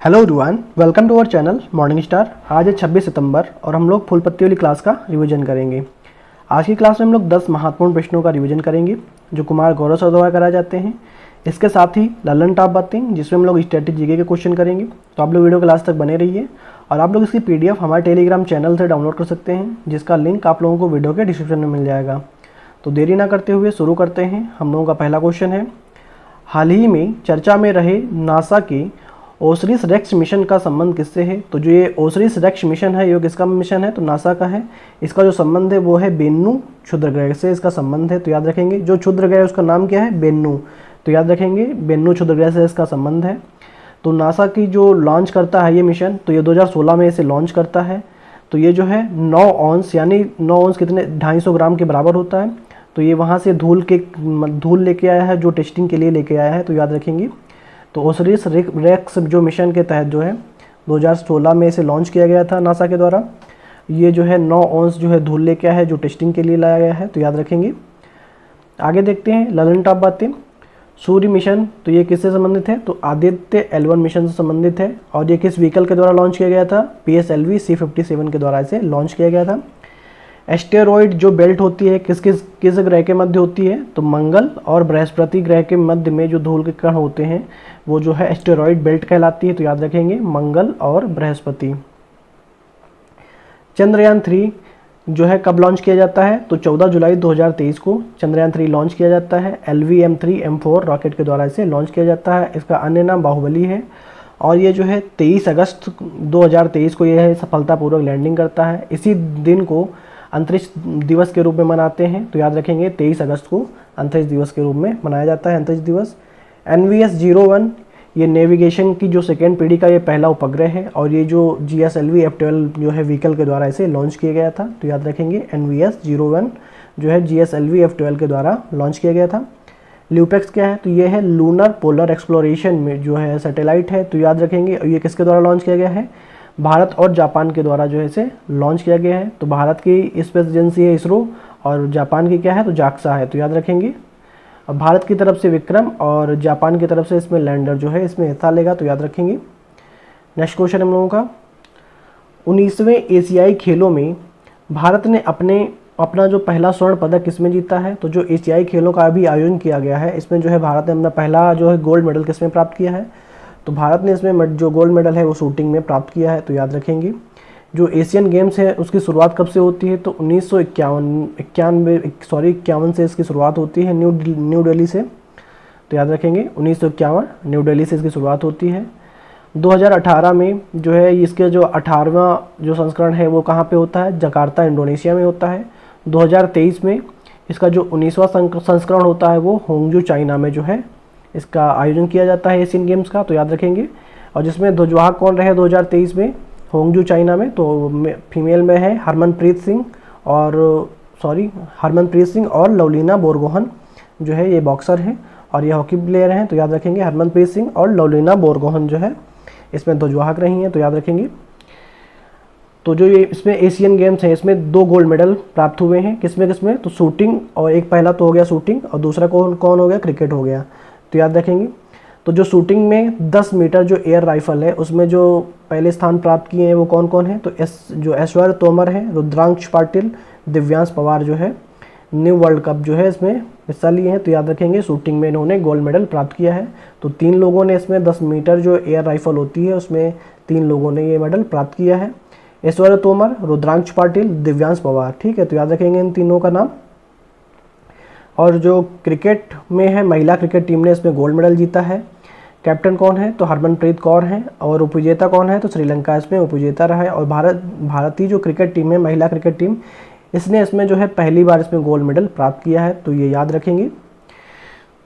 Hello everyone, welcome to our channel morning star. आज है 26 सितंबर और हम लोग फूल पत्ती वाली क्लास का रिवीजन करेंगे। आज की क्लास में हम लोग 10 महत्वपूर्ण प्रश्नों का रिवीजन करेंगे जो कुमार गौरव सर द्वारा कराए जाते हैं। इसके साथ ही ललन टॉप बातें जिसमें हम लोग स्टैटिक जीके के क्वेश्चन करेंगे। तो आप लोग वीडियो क्लास तक बने रहिए और आप लोग इसकी PDF हमारे टेलीग्राम चैनल से डाउनलोड कर सकते हैं, जिसका लिंक आप लोगों को वीडियो के डिस्क्रिप्शन में मिल जाएगा। तो देरी ना करते हुए शुरू करते हैं। हम लोगों का पहला क्वेश्चन है, हाल ही में चर्चा में रहे नासा के ओसिरिस रेक्स मिशन का संबंध किससे है? तो जो ये ओसिरिस रेक्स मिशन है ये किसका मिशन है? तो नासा का है। इसका जो संबंध है वो है बेन्नू क्षुद्र ग्रह से इसका संबंध है। तो याद रखेंगे जो क्षुद्र ग्रह है उसका नाम क्या है? बेन्नू। तो याद रखेंगे बेन्नू क्षुद्र ग्रह से इसका संबंध है। तो नासा की जो लॉन्च करता है ये मिशन, तो ये 2016 में इसे लॉन्च करता है। तो ये जो है 9 ऑन्स यानी 9 ऑन्स कितने 250 ग्राम के बराबर होता है। तो ये वहाँ से धूल लेके आया है जो टेस्टिंग के लिए लेके आया है। तो याद रखेंगे। तो ओसिरिस रेक्स जो मिशन के तहत जो है 2016 में इसे लॉन्च किया गया था नासा के द्वारा। ये जो है 9 ऑन्स जो है धूल लेके आया है जो टेस्टिंग के लिए लाया गया है। तो याद रखेंगे। आगे देखते हैं ललन टॉप बातें। सूर्य मिशन, तो ये किससे संबंधित है? तो आदित्य L1 मिशन से संबंधित है। और ये किस व्हीकल के द्वारा लॉन्च किया गया था? PSLV C57 के द्वारा इसे लॉन्च किया गया था। एस्टेरॉइड जो बेल्ट होती है किस ग्रह के मध्य होती है? तो मंगल और बृहस्पति ग्रह के मध्य में जो धूल के कण होते हैं वो जो है एस्टेरॉइड बेल्ट कहलाती है। तो याद रखेंगे मंगल और बृहस्पति। चंद्रयान 3 जो है कब लॉन्च किया जाता है? तो 14 जुलाई 2023 को चंद्रयान 3 लॉन्च किया जाता है। LVM-3M4 रॉकेट के द्वारा इसे लॉन्च किया जाता है। इसका अन्य नाम बाहुबली है। और ये जो है 23 अगस्त 2023 को यह सफलतापूर्वक लैंडिंग करता है। इसी दिन को अंतरिक्ष दिवस के रूप में मनाते हैं। तो याद रखेंगे 23 अगस्त को अंतरिक्ष दिवस के रूप में मनाया जाता है अंतरिक्ष दिवस। NVS-01 ये नेविगेशन की जो सेकेंड पीढ़ी का ये पहला उपग्रह है और ये जो GSLV F12 जो है व्हीकल के द्वारा इसे लॉन्च किया गया था। तो याद रखेंगे NVS-01 जो है GSLV F12 के द्वारा लॉन्च किया गया था। ल्यूपेक्स क्या है? तो ये है लूनर पोलर एक्सप्लोरेशन में जो है सैटेलाइट है। तो याद रखेंगे ये किसके द्वारा लॉन्च किया गया है? भारत और जापान के द्वारा जो है इसे लॉन्च किया गया है। तो भारत की स्पेस एजेंसी है इसरो और जापान की क्या है? तो जाक्सा है। तो याद रखेंगे। अब भारत की तरफ से विक्रम और जापान की तरफ से इसमें लैंडर जो है इसमें हिस्सा लेगा। तो याद रखेंगे। नेक्स्ट क्वेश्चन हम लोगों का, 19वें एशियाई खेलों में भारत ने अपना जो पहला स्वर्ण पदक किसमें जीता है? तो जो एशियाई खेलों का अभी आयोजन किया गया है इसमें जो है भारत ने अपना पहला जो है गोल्ड मेडल किसमें प्राप्त किया है? तो भारत ने इसमें जो गोल्ड मेडल है वो शूटिंग में प्राप्त किया है। तो याद रखेंगे। जो एशियन गेम्स है उसकी शुरुआत कब से होती है? तो 1951 से इसकी शुरुआत होती है न्यू दिल्ली से। तो याद रखेंगे 1951 न्यू दिल्ली से इसकी शुरुआत होती है। 2018 में जो है इसके जो 18वां जो संस्करण है वो कहाँ पे होता है? जकार्ता इंडोनेशिया में होता है। 2023 में इसका जो 19वां संस्करण होता है वो होंगजू चाइना में जो है इसका आयोजन किया जाता है एशियन गेम्स का। तो याद रखेंगे। और जिसमें ध्वजवाहक कौन रहे 2023 में होंगजू चाइना में? तो फीमेल में है हरमनप्रीत सिंह और लवलीना बोरगोहन जो है ये बॉक्सर हैं और ये हॉकी प्लेयर हैं। तो याद रखेंगे हरमनप्रीत सिंह और लवलीना बोरगोहन जो है इसमें ध्वजवाहक रही हैं। तो याद रखेंगे। तो जो ये इसमें एशियन गेम्स हैं इसमें 2 गोल्ड मेडल प्राप्त हुए हैं। किसमें? तो शूटिंग, और एक पहला तो हो गया शूटिंग और दूसरा कौन हो गया? क्रिकेट हो गया। तो याद रखेंगे। तो जो शूटिंग में 10 मीटर जो एयर राइफल है उसमें जो पहले स्थान प्राप्त किए हैं वो कौन है? तो जो ऐश्वर्य तोमर है, रुद्रांश पाटिल, दिव्यांश पवार जो है न्यू वर्ल्ड कप जो है इसमें हिस्सा लिए हैं। तो याद रखेंगे शूटिंग में इन्होंने गोल्ड मेडल प्राप्त किया है। तो 3 लोगों ने इसमें 10 मीटर जो एयर राइफल होती है उसमें 3 लोगों ने ये मेडल प्राप्त किया है। ऐश्वर्य तोमर, रुद्रांश पाटिल, दिव्यांश पवार। ठीक है। तो याद रखेंगे इन तीनों का नाम। और जो क्रिकेट में है महिला क्रिकेट टीम ने इसमें गोल्ड मेडल जीता है। कैप्टन कौन है? तो हरमनप्रीत कौर हैं। और उपविजेता कौन है? तो श्रीलंका इसमें उपविजेता रहा है। और भारतीय जो क्रिकेट टीम है महिला क्रिकेट टीम इसने इसमें जो है पहली बार इसमें गोल्ड मेडल प्राप्त किया है। तो ये याद रखेंगे।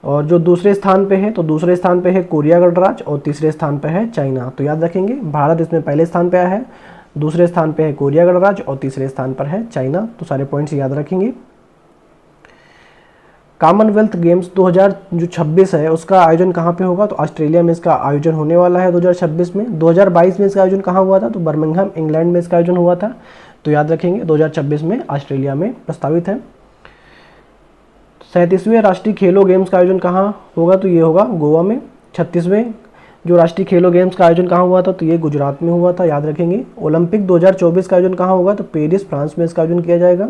और जो दूसरे स्थान पे है तो दूसरे स्थान पे है कोरिया गणराज्य और तीसरे स्थान पे है चाइना। तो याद रखेंगे भारत इसमें पहले स्थान पे आया है, दूसरे स्थान पे है कोरिया गणराज्य और तीसरे स्थान पर है चाइना। तो सारे पॉइंट्स याद रखेंगे। कॉमनवेल्थ गेम्स 2026 है उसका आयोजन कहाँ पे होगा? तो ऑस्ट्रेलिया में इसका आयोजन होने वाला है 2026 में। 2022 में इसका आयोजन कहाँ हुआ था? तो बर्मिंघम इंग्लैंड में इसका आयोजन हुआ था। तो याद रखेंगे 2026 में ऑस्ट्रेलिया में प्रस्तावित है। 37वें राष्ट्रीय खेलो गेम्स का आयोजन कहाँ होगा? तो ये होगा गोवा में। 36वें जो राष्ट्रीय खेलो गेम्स का आयोजन कहाँ हुआ था, तो ये गुजरात में हुआ था, याद रखेंगे। ओलंपिक 2024 का आयोजन कहाँ होगा, तो पेरिस फ्रांस में इसका आयोजन किया जाएगा।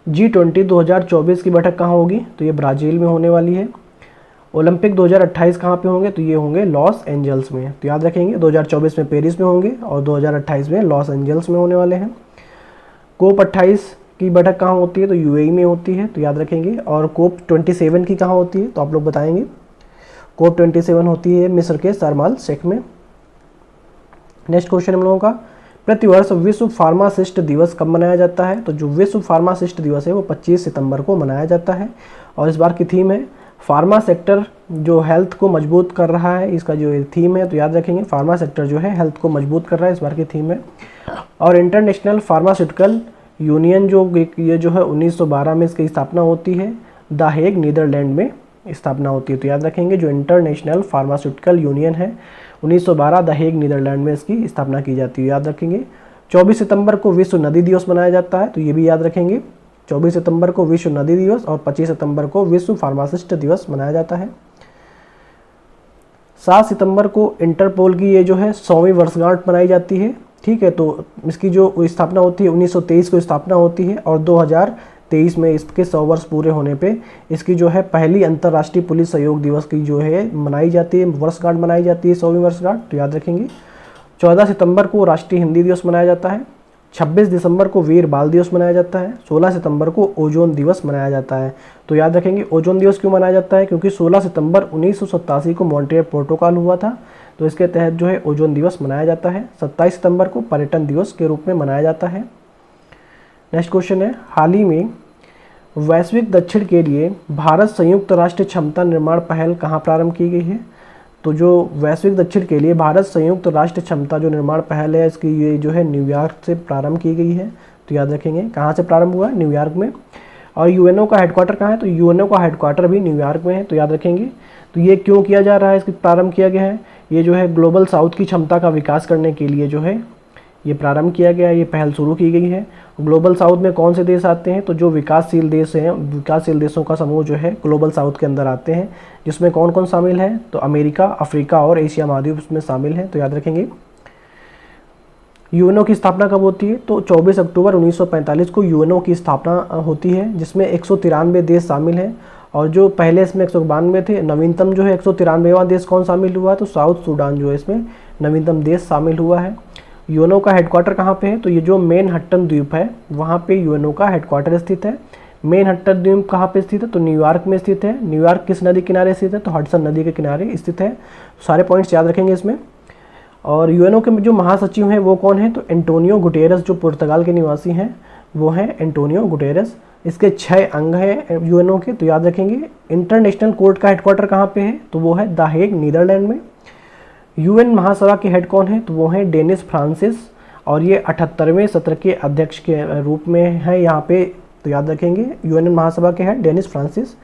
G20 2024 की बैठक कहाँ होगी, तो ये ब्राज़ील में होने वाली है। ओलंपिक 2028 कहाँ पे होंगे, तो ये होंगे लॉस एंजल्स में। तो याद रखेंगे 2024 में पेरिस में होंगे और 2028 में लॉस एंजल्स में होने वाले हैं। कोप 28 की बैठक कहाँ होती है, तो यूएई में होती है, तो याद रखेंगे। और कोप 27 की कहाँ होती है, तो आप लोग बताएंगे। कोप 27 होती है मिस्र के शर्म अल शेख में। नेक्स्ट क्वेश्चन हम लोगों का, प्रतिवर्ष विश्व फार्मासिस्ट दिवस कब मनाया जाता है, तो जो विश्व फार्मासिस्ट दिवस है वो 25 सितंबर को मनाया जाता है। और इस बार की थीम है फार्मा सेक्टर जो हेल्थ को मजबूत कर रहा है, इसका जो थीम है, तो याद रखेंगे फार्मा सेक्टर जो है हेल्थ को मजबूत कर रहा है, इस बार की थीम है। और इंटरनेशनल फार्मास्यूटिकल यूनियन जो ये जो है 1912 में इसकी स्थापना होती है, द हेग नीदरलैंड में स्थापना होती है। तो याद रखेंगे जो इंटरनेशनल फार्मास्यूटिकल यूनियन है 1912 द हेग नीदरलैंड में इसकी स्थापना की जाती है, याद रखेंगे। 24 सितंबर को विश्व नदी दिवस मनाया जाता है, तो ये भी याद रखेंगे। 24 सितंबर को विश्व नदी दिवस और 25 सितंबर को विश्व फार्मासिस्ट दिवस मनाया जाता है। 7 सितंबर को इंटरपोल की ये जो है 100वीं वर्षगांठ मनाई जाती है, ठीक है। तो इसकी जो स्थापना होती है 1923 को स्थापना होती है और 2023 में इसके 100 वर्ष पूरे होने पे इसकी जो है पहली अंतर्राष्ट्रीय पुलिस सहयोग दिवस की जो है मनाई जाती है, वर्षगांठ मनाई जाती है, 100वीं वर्षगांठ, तो याद रखेंगे। 14 सितंबर को राष्ट्रीय हिंदी दिवस मनाया जाता है। 26 दिसंबर को वीर बाल दिवस मनाया जाता है। 16 सितंबर को ओजोन दिवस मनाया जाता है। तो याद रखेंगे ओजोन दिवस क्यों मनाया जाता है, क्योंकि 16 सितंबर 1987 को मॉन्ट्रियल प्रोटोकॉल हुआ था, तो इसके तहत जो है ओजोन दिवस मनाया जाता है। 27 सितंबर को पर्यटन दिवस के रूप में मनाया जाता है। नेक्स्ट क्वेश्चन है, हाल ही में वैश्विक दक्षिण के लिए भारत संयुक्त राष्ट्र क्षमता निर्माण पहल कहाँ प्रारंभ की गई है, तो जो वैश्विक दक्षिण के लिए भारत संयुक्त राष्ट्र क्षमता जो निर्माण पहल है इसकी ये जो है न्यूयॉर्क से प्रारंभ की गई है। तो याद रखेंगे कहाँ से प्रारंभ हुआ है, न्यूयॉर्क में। और यूएनओ का हेडक्वार्टर कहाँ है, तो यूएनओ का हेडक्वार्टर भी न्यूयॉर्क में है, तो याद रखेंगे। तो ये क्यों किया जा रहा है, इसकी प्रारंभ किया गया है, ये जो है ग्लोबल साउथ की क्षमता का विकास करने के लिए जो है ये प्रारंभ किया गया है, ये पहल शुरू की गई है। ग्लोबल साउथ में कौन से देश आते हैं, तो जो विकासशील देश हैं, विकासशील देशों का समूह जो है ग्लोबल साउथ के अंदर आते हैं, जिसमें कौन कौन शामिल है, तो अमेरिका, अफ्रीका और एशिया महाद्वीप उसमें शामिल है, तो याद रखेंगे। यूएनओ की स्थापना कब होती है, तो 24 अक्टूबर 1945 को यूएनओ की स्थापना होती है, जिसमें 193 देश शामिल हैं। और जो पहले इसमें 192 थे, नवीनतम जो है 193वां देश कौन शामिल हुआ है, तो साउथ सूडान जो है इसमें नवीनतम देश शामिल हुआ है। यूएनओ का हेडक्वार्टर कहाँ पे है, तो ये जो मैनहट्टन द्वीप है वहाँ पे यूएनओ का हेडक्वार्टर स्थित है। मैनहट्टन द्वीप कहाँ पे स्थित है, तो न्यूयॉर्क में स्थित है। न्यूयॉर्क किस नदी किनारे स्थित है, तो हडसन नदी के किनारे स्थित है। सारे पॉइंट्स याद रखेंगे इसमें। और यूएनओ के जो महासचिव हैं वो कौन है, तो एंटोनियो गुटेरस, जो पुर्तगाल के निवासी हैं वो हैं एंटोनियो गुटेरस। इसके 6 अंग हैं यूएनओ के, तो याद रखेंगे। इंटरनेशनल कोर्ट का हेडक्वार्टर कहाँ पे है, तो वो है द हेग नीदरलैंड में। यूएन महासभा के हेड कौन है, तो वो हैं डेनिस फ्रांसिस, और ये 78वें सत्र के अध्यक्ष के रूप में है यहाँ पे, तो याद रखेंगे यूएन महासभा के हेड डेनिस फ्रांसिस।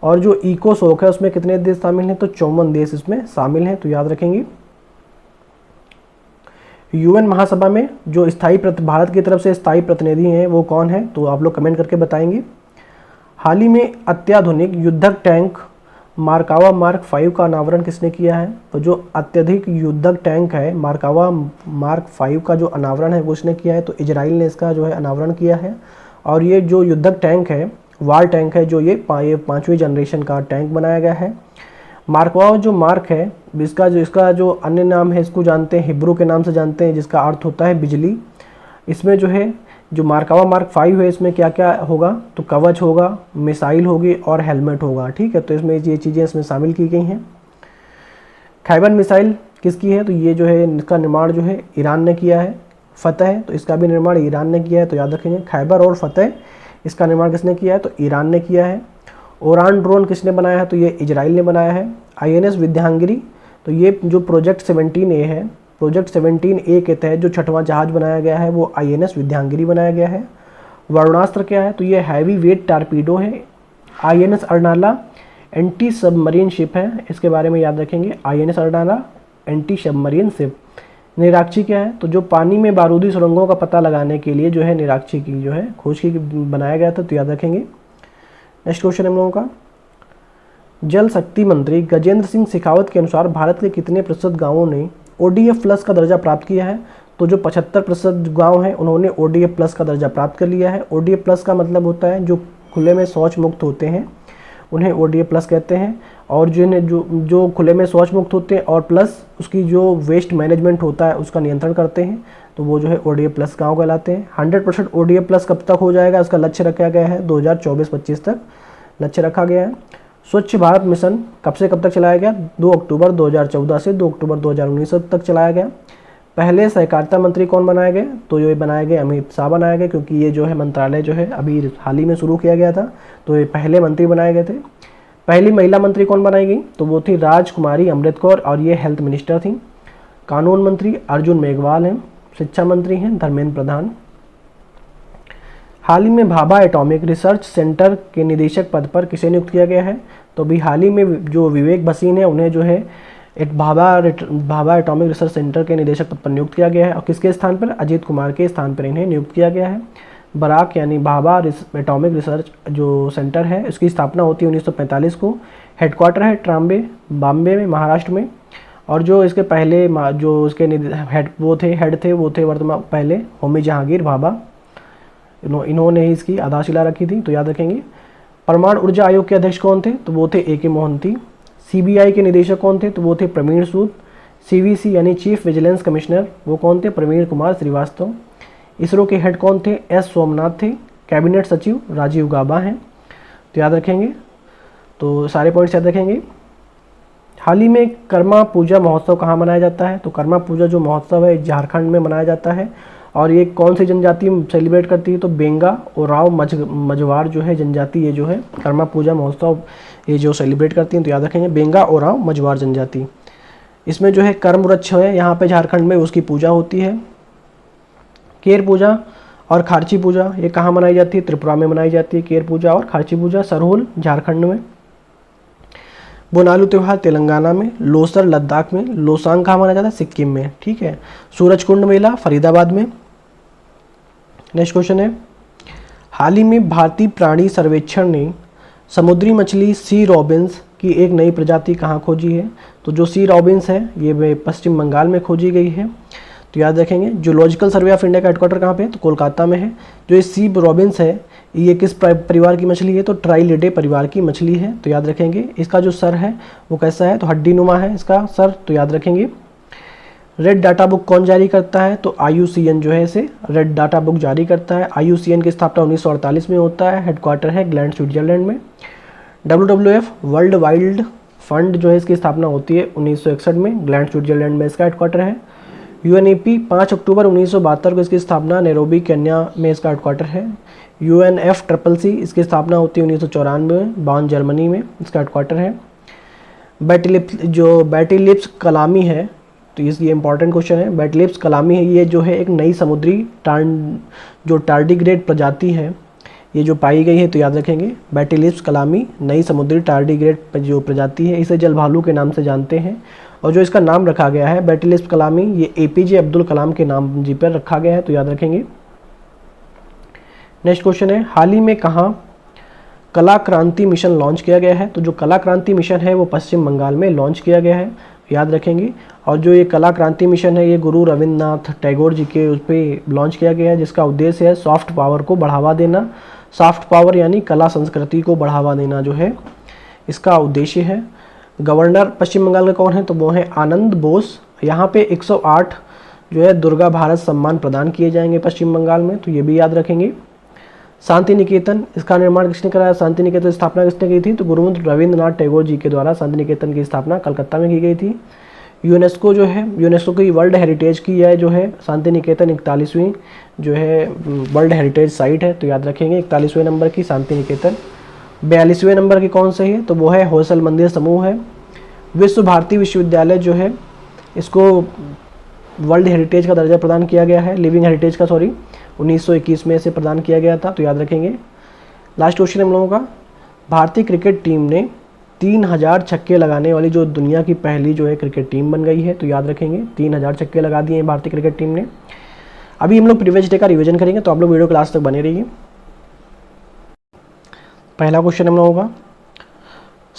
और जो इकोसोक है उसमें कितने देश शामिल हैं, तो 54 देश इसमें शामिल हैं, तो याद रखेंगे। यूएन महासभा में जो भारत की तरफ से स्थायी प्रतिनिधि हैं वो कौन है, तो आप लोग कमेंट करके बताएंगे। हाल ही में अत्याधुनिक युद्धक टैंक मार्कावा मार्क 5 का अनावरण किसने किया है, तो जो अत्यधिक युद्धक टैंक है मार्कावा मार्क 5 का जो अनावरण है वो उसने किया है, तो इजराइल ने इसका जो है अनावरण किया है। और ये जो युद्धक टैंक है, वार टैंक है, जो ये 5वीं जनरेशन का टैंक बनाया गया है। मार्कवा जो मार्क है इसका जो अन्य नाम है इसको जानते हैं, हिब्रू के नाम से जानते हैं, जिसका अर्थ होता है बिजली। इसमें जो है जो मार्कावा मार्क 5 है इसमें क्या क्या होगा, तो कवच होगा, मिसाइल होगी और हेलमेट होगा, ठीक है। तो इसमें ये चीज़ें इसमें शामिल की गई हैं। खैबर मिसाइल किसकी है, तो ये जो है इसका निर्माण जो है ईरान ने किया है। फतेह, तो इसका भी निर्माण ईरान ने किया है, तो याद रखेंगे। खैबर और फतेह इसका निर्माण किसने किया है, तो ईरान ने किया है। ओरान ड्रोन किसने बनाया है, तो ये इजराइल ने बनाया है। INS विद्यांगिरी, तो ये जो प्रोजेक्ट 17A है, प्रोजेक्ट 17A के तहत जो 6वां जहाज बनाया गया है वो INS विद्यांगिरी बनाया गया है। वरुणास्त्र क्या है, तो ये हैवी वेट टारपीडो है। INS Arnala anti submarine ship है, इसके बारे में याद रखेंगे। INS Arnala anti submarine ship. Nirakshi क्या है, तो जो पानी में बारूदी सुरंगों का पता लगाने के लिए जो है निराक्षी की जो है खोज की बनाया गया था, तो याद रखेंगे। नेक्स्ट क्वेश्चन हम लोगों का, जल शक्ति मंत्री गजेंद्र सिंह शेखावत के अनुसार भारत के कितने प्रतिशत गांवों ने ODF प्लस का दर्जा प्राप्त किया है? तो जो 75% गाँव हैं उन्होंने ODF प्लस का दर्जा प्राप्त कर लिया है। ODF प्लस का मतलब होता है जो खुले में शौच मुक्त होते हैं उन्हें ODF प्लस कहते हैं, और जिन्हें जो खुले में शौच मुक्त होते हैं और प्लस उसकी जो वेस्ट मैनेजमेंट होता है उसका नियंत्रण करते हैं तो वो जो है ODF प्लस गाँव कहलाते हैं। 100% ODF प्लस कब तक हो जाएगा, इसका लक्ष्य रखा गया है 2024-25 तक लक्ष्य रखा गया है। स्वच्छ भारत मिशन कब से कब तक चलाया गया? 2 अक्टूबर 2014 से 2 अक्टूबर 2019 तक चलाया गया। पहले सहकारिता मंत्री कौन बनाए गए? तो ये बनाए गए अमित शाह बनाए गए, क्योंकि ये जो है मंत्रालय जो है अभी हाल ही में शुरू किया गया था तो ये पहले मंत्री बनाए गए थे। पहली महिला मंत्री कौन बनाई गई? तो वो थी राजकुमारी अमृत कौर और ये हेल्थ मिनिस्टर थी। कानून मंत्री अर्जुन मेघवाल हैं। शिक्षा मंत्री हैं धर्मेंद्र प्रधान। हाल ही में भाभा एटॉमिक रिसर्च सेंटर के निदेशक पद पर किसे नियुक्त किया गया है? तो अभी हाल ही में जो विवेक भसीन है उन्हें जो है एक भाभा एटॉमिक रिसर्च सेंटर के निदेशक पद पर नियुक्त किया गया है, और किसके स्थान पर? अजीत कुमार के स्थान पर इन्हें नियुक्त किया गया है। बराक यानी भाभा एटॉमिक रिसर्च जो सेंटर है उसकी स्थापना होती है 1945 को। हेडक्वार्टर है बॉम्बे में महाराष्ट्र में, और जो इसके पहले जो उसके हेड थे वो थे वर्तमान पहले होमी जहांगीर भाभा, इन्होंने ही इसकी आधारशिला रखी थी तो याद रखेंगे। परमाणु ऊर्जा आयोग के अध्यक्ष कौन थे? तो वो थे AK मोहंती। CBI के निदेशक कौन थे? तो वो थे प्रवीण सूद। CVC यानी चीफ विजिलेंस कमिश्नर वो कौन थे? प्रवीण कुमार श्रीवास्तव। इसरो के हेड कौन थे? S सोमनाथ थे। कैबिनेट सचिव राजीव गाबा हैं तो याद रखेंगे, तो सारे पॉइंट्स याद रखेंगे। हाल ही में कर्मा पूजा महोत्सव कहाँ मनाया जाता है? तो कर्मा पूजा जो महोत्सव है झारखंड में मनाया जाता है, और ये कौन सी जनजाति सेलिब्रेट करती है? तो बेंगा ओराव मझवार जो है जनजाति ये जो है कर्मा पूजा महोत्सव ये जो सेलिब्रेट करती हैं तो याद रखेंगे बेंगा ओराव मझवार जनजाति। इसमें जो है कर्म वृक्ष है यहाँ पे झारखंड में उसकी पूजा होती है। केर पूजा और खारची पूजा ये कहाँ मनाई जाती है? त्रिपुरा में मनाई जाती है केर पूजा और खारची पूजा। सरहुल झारखंड में। बोनालू त्यौहार तेलंगाना में। लोसर लद्दाख में। लोसांग कहाँ मनाया जाता है? सिक्किम में। ठीक है। सूरजकुंड मेला फरीदाबाद में। नेक्स्ट क्वेश्चन है, हाल ही में भारतीय प्राणी सर्वेक्षण ने समुद्री मछली सी रॉबिन्स की एक नई प्रजाति कहाँ खोजी है? तो जो सी रॉबिन्स है ये पश्चिम बंगाल में खोजी गई है तो याद रखेंगे। जूलॉजिकल सर्वे ऑफ इंडिया का हेडक्वार्टर कहाँ पे है? तो कोलकाता में है। जो ये सी रॉबिन्स है ये किस परिवार की मछली है? तो ट्राइलिडे परिवार की मछली है तो याद रखेंगे। इसका जो सर है वो कैसा है? तो हड्डी नुमा है इसका सर तो याद रखेंगे। रेड डाटा बुक कौन जारी करता है? तो IUCN जो है इसे रेड डाटा बुक जारी करता है। IUCN की स्थापना 1948 में होता है। हेडक्वार्टर है ग्लैंड स्विट्जरलैंड में। WWF वर्ल्ड वाइल्ड फंड जो है इसकी स्थापना होती है 1961 में। ग्लैंड स्विट्जरलैंड में इसका हेडक्वार्टर है। UNEP 5 अक्टूबर 1972 को इसकी स्थापना नैरोबी केन्या में इसका हेडक्वार्टर है। UNFCCC इसकी स्थापना होती है 1994 में बॉन जर्मनी में इसका हेडक्वार्टर है। बैटिलिप्स कलामी है तो ये इंपॉर्टेंट क्वेश्चन है। बैटिलिप्स कलामी है ये जो है एक नई समुद्री टार्डिग्रेड प्रजाति है ये जो पाई गई है तो याद रखेंगे। बैटिलिप्स कलामी नई समुद्री टार्डिग्रेड जो प्रजाति है, इसे जल भालू के नाम से जानते हैं, और जो इसका नाम रखा गया है बैटिलिप्स कलामी ये APJ अब्दुल कलाम के नाम जी पर रखा गया है तो याद रखेंगे। नेक्स्ट क्वेश्चन है, हाल ही में कहाँ कला क्रांति मिशन लॉन्च किया गया है? तो जो कला क्रांति मिशन है वो पश्चिम बंगाल में लॉन्च किया गया है याद रखेंगे। और जो ये कला क्रांति मिशन है ये गुरु रविन्द्रनाथ टैगोर जी के उस पर लॉन्च किया गया है, जिसका उद्देश्य है सॉफ्ट पावर को बढ़ावा देना। सॉफ्ट पावर यानी कला संस्कृति को बढ़ावा देना जो है इसका उद्देश्य है। गवर्नर पश्चिम बंगाल के कौन है? तो वो है आनंद बोस। यहाँ पे 108 जो है दुर्गा भारत सम्मान प्रदान किए जाएंगे पश्चिम बंगाल में तो ये भी याद रखेंगे। शांति निकेतन इसका निर्माण किसने कराया? शांति निकेतन की स्थापना किसने की थी? तो गुरुदेव रविन्द्रनाथ टैगोर जी के द्वारा शांति निकेतन की स्थापना कलकत्ता में की गई थी। यूनेस्को जो है यूनेस्को की वर्ल्ड हेरिटेज की है जो है शांति निकेतन 41वीं जो है वर्ल्ड हेरिटेज साइट है तो याद रखेंगे 41वें नंबर की शांति निकेतन। 42वें नंबर की कौन सी है? तो वो है होसल मंदिर समूह है। विश्व भारती विश्वविद्यालय जो है इसको वर्ल्ड हेरिटेज का दर्जा प्रदान किया गया है, लिविंग हेरिटेज का 1921 में इसे प्रदान किया गया था तो याद रखेंगे। लास्ट क्वेश्चन हम लोगों का, भारतीय क्रिकेट टीम ने 3000 छक्के लगाने वाली जो दुनिया की पहली जो है क्रिकेट टीम बन गई है तो याद रखेंगे 3000 छक्के लगा दिए हैं भारतीय क्रिकेट टीम ने। अभी हम लोग प्रीवियस डे का रिवीजन करेंगे तो आप लोग वीडियो क्लास तक बने रहिए। पहला क्वेश्चन हम लोगों का,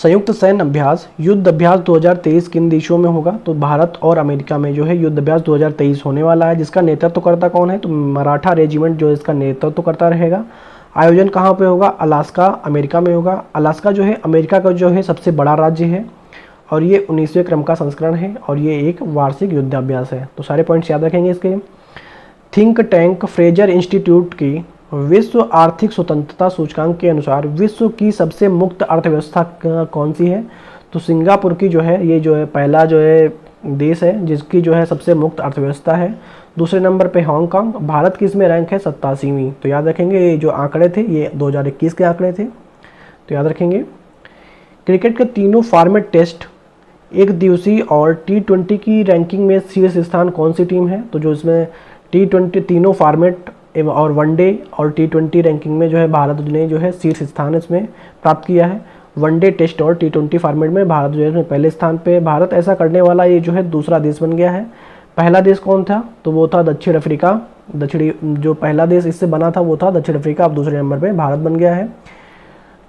संयुक्त सैन्य अभ्यास युद्ध अभ्यास 2023 किन देशों में होगा? तो भारत और अमेरिका में जो है युद्ध अभ्यास 2023 होने वाला है। जिसका नेतृत्व करता कौन है? तो मराठा रेजिमेंट जो इसका नेतृत्व करता रहेगा। आयोजन कहाँ पे होगा? अलास्का, अमेरिका में होगा। अलास्का जो है अमेरिका का जो है सबसे बड़ा राज्य है और ये 19वें क्रम का संस्करण है और ये एक वार्षिक युद्धाभ्यास है। तो सारे पॉइंट्स याद रखेंगे इसके। थिंक टैंक फ्रेजर इंस्टीट्यूट की विश्व आर्थिक स्वतंत्रता सूचकांक के अनुसार विश्व की सबसे मुक्त अर्थव्यवस्था कौन सी है? तो सिंगापुर की जो है, ये जो है पहला जो है देश है जिसकी जो है सबसे मुक्त अर्थव्यवस्था है। दूसरे नंबर पे हांगकांग। भारत की इसमें रैंक है 87वीं। तो याद रखेंगे ये जो आंकड़े थे ये 2021 के आंकड़े थे, तो याद रखेंगे। क्रिकेट के तीनों फॉर्मेट टेस्ट, एक दिवसीय और T20 की रैंकिंग में शीर्ष स्थान कौन सी टीम है? तो जो इसमें T20 तीनों फॉर्मेट और वनडे और T20 रैंकिंग में जो है भारत ने जो है शीर्ष स्थान इसमें प्राप्त किया है। वनडे, टेस्ट और T20 फॉर्मेट में भारत जो है पहले स्थान पे। भारत ऐसा करने वाला ये जो है दूसरा देश बन गया है। पहला देश कौन था? तो वो था दक्षिण अफ्रीका। जो पहला देश इससे बना था वो था दक्षिण अफ्रीका। अब दूसरे नंबर पे भारत बन गया है।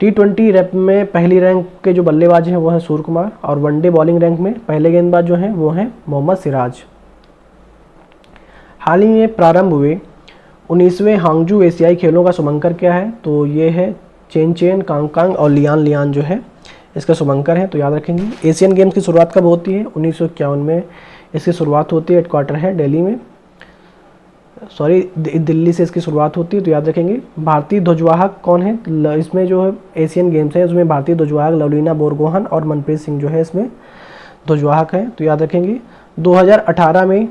T20 रैंक में पहली रैंक के जो बल्लेबाज हैं वो है सूर्य कुमार और वनडे बॉलिंग रैंक में पहले गेंदबाज जो हैं वो हैं मोहम्मद सिराज। हाल ही में प्रारंभ हुए 19वें हांगजू एशियाई खेलों का शुभंकर क्या है? तो ये है चेन कांगकांग और लियान जो है इसका शुभंकर है। तो याद रखेंगे। एशियन गेम्स की शुरुआत कब होती है? 1951 में इसकी शुरुआत होती है। हेडक्वार्टर है दिल्ली में, दिल्ली से इसकी शुरुआत होती है। तो याद रखेंगे। भारतीय ध्वजवाहक कौन है? इसमें जो है एशियन गेम्स है उसमें भारतीय ध्वजवाहक लवलीना बोरगोहन और मनप्रीत सिंह जो है इसमें ध्वजवाहक हैं। तो याद रखेंगे। 2018 में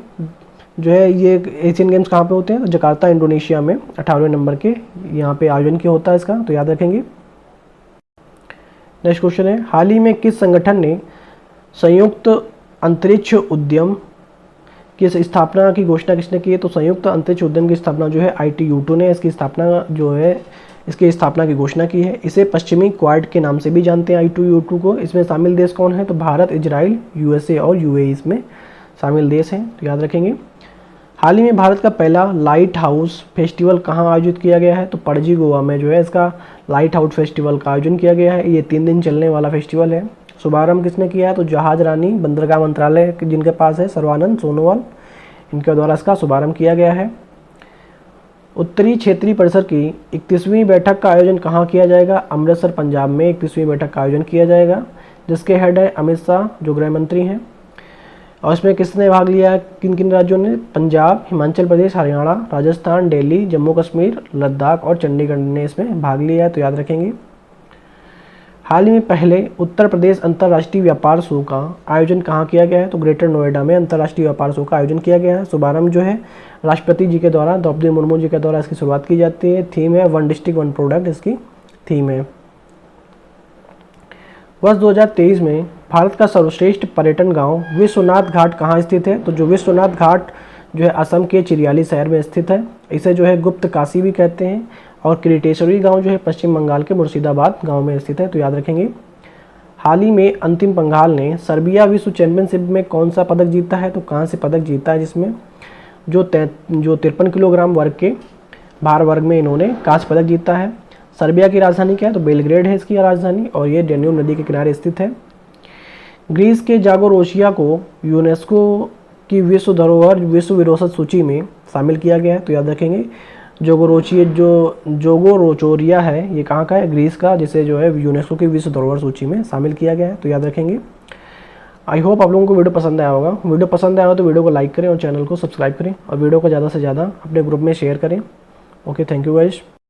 जो है ये एशियन गेम्स कहाँ पे होते हैं? तो जकार्ता, इंडोनेशिया में 18वें नंबर के यहाँ पे आयोजन किया होता है इसका। तो याद रखेंगे। नेक्स्ट क्वेश्चन है, हाल ही में किस संगठन ने संयुक्त अंतरिक्ष उद्यम की स्थापना की घोषणा किसने की है? तो संयुक्त अंतरिक्ष उद्यम की स्थापना जो है ITU2 ने इसकी स्थापना की घोषणा की है। इसे पश्चिमी क्वाड के नाम से भी जानते हैं ITU2 को। इसमें शामिल देश कौन है? तो भारत, इजराइल, USA और UAE इसमें शामिल देश हैं। तो याद रखेंगे। हाल ही में भारत का पहला लाइट हाउस फेस्टिवल कहाँ आयोजित किया गया है? तो पणजी, गोवा में जो है इसका लाइट हाउस फेस्टिवल का आयोजन किया गया है। ये 3 दिन चलने वाला फेस्टिवल है। शुभारंभ किसने किया है? तो जहाज रानी बंदरगाह मंत्रालय जिनके पास है सर्वानंद सोनोवाल, इनके द्वारा इसका शुभारंभ किया गया है। उत्तरी क्षेत्रीय परिषद की 31वीं बैठक का आयोजन कहाँ किया जाएगा? अमृतसर, पंजाब में 31वीं बैठक का आयोजन किया जाएगा, जिसके हेड है अमित शाह जो गृह मंत्री हैं। और इसमें किसने भाग लिया? किन किन राज्यों ने? पंजाब, हिमाचल प्रदेश, हरियाणा, राजस्थान, दिल्ली, जम्मू कश्मीर, लद्दाख और चंडीगढ़ ने इसमें भाग लिया है। तो याद रखेंगे। हाल ही में पहले उत्तर प्रदेश अंतर्राष्ट्रीय व्यापार शो का आयोजन कहाँ किया गया है? तो ग्रेटर नोएडा में अंतर्राष्ट्रीय व्यापार शो का आयोजन किया गया है। शुभारंभ जो है राष्ट्रपति जी के द्वारा, द्रौपदी मुर्मू जी के द्वारा इसकी शुरुआत की जाती है। थीम है वन डिस्ट्रिक्ट वन प्रोडक्ट, इसकी थीम है। वर्ष 2023 में भारत का सर्वश्रेष्ठ पर्यटन गांव विश्वनाथ घाट कहाँ स्थित है? तो जो विश्वनाथ घाट जो है असम के चिरियाली शहर में स्थित है। इसे जो है गुप्त काशी भी कहते हैं। और क्रिटेश्वरी गांव जो है पश्चिम बंगाल के मुर्शिदाबाद गांव में स्थित है। तो याद रखेंगे। हाल ही में अंतिम पंघाल ने सर्बिया विश्व चैंपियनशिप में कौन सा पदक जीता है? तो कांस्य पदक जीता है, जिसमें जो 53 किलोग्राम वर्ग के भार वर्ग में इन्होंने कांस्य पदक जीता है। सर्बिया की राजधानी क्या है? तो बेलग्रेड है इसकी राजधानी और ये डेन्यूब नदी के किनारे स्थित है। ग्रीस के जागोरोशिया को यूनेस्को की विश्व धरोहर विश्व विरासत सूची में शामिल किया गया है। तो याद रखेंगे। जोगोरोचोरिया है ये कहाँ का है? ग्रीस का, जिसे जो है यूनेस्को की विश्व धरोहर सूची में शामिल किया गया है। तो याद रखेंगे। आई होप आप लोगों को वीडियो पसंद आया होगा। वीडियो पसंद आया हो तो वीडियो को लाइक करें और चैनल को सब्सक्राइब करें और वीडियो को ज़्यादा से ज़्यादा अपने ग्रुप में शेयर करें। Okay, thank you guys.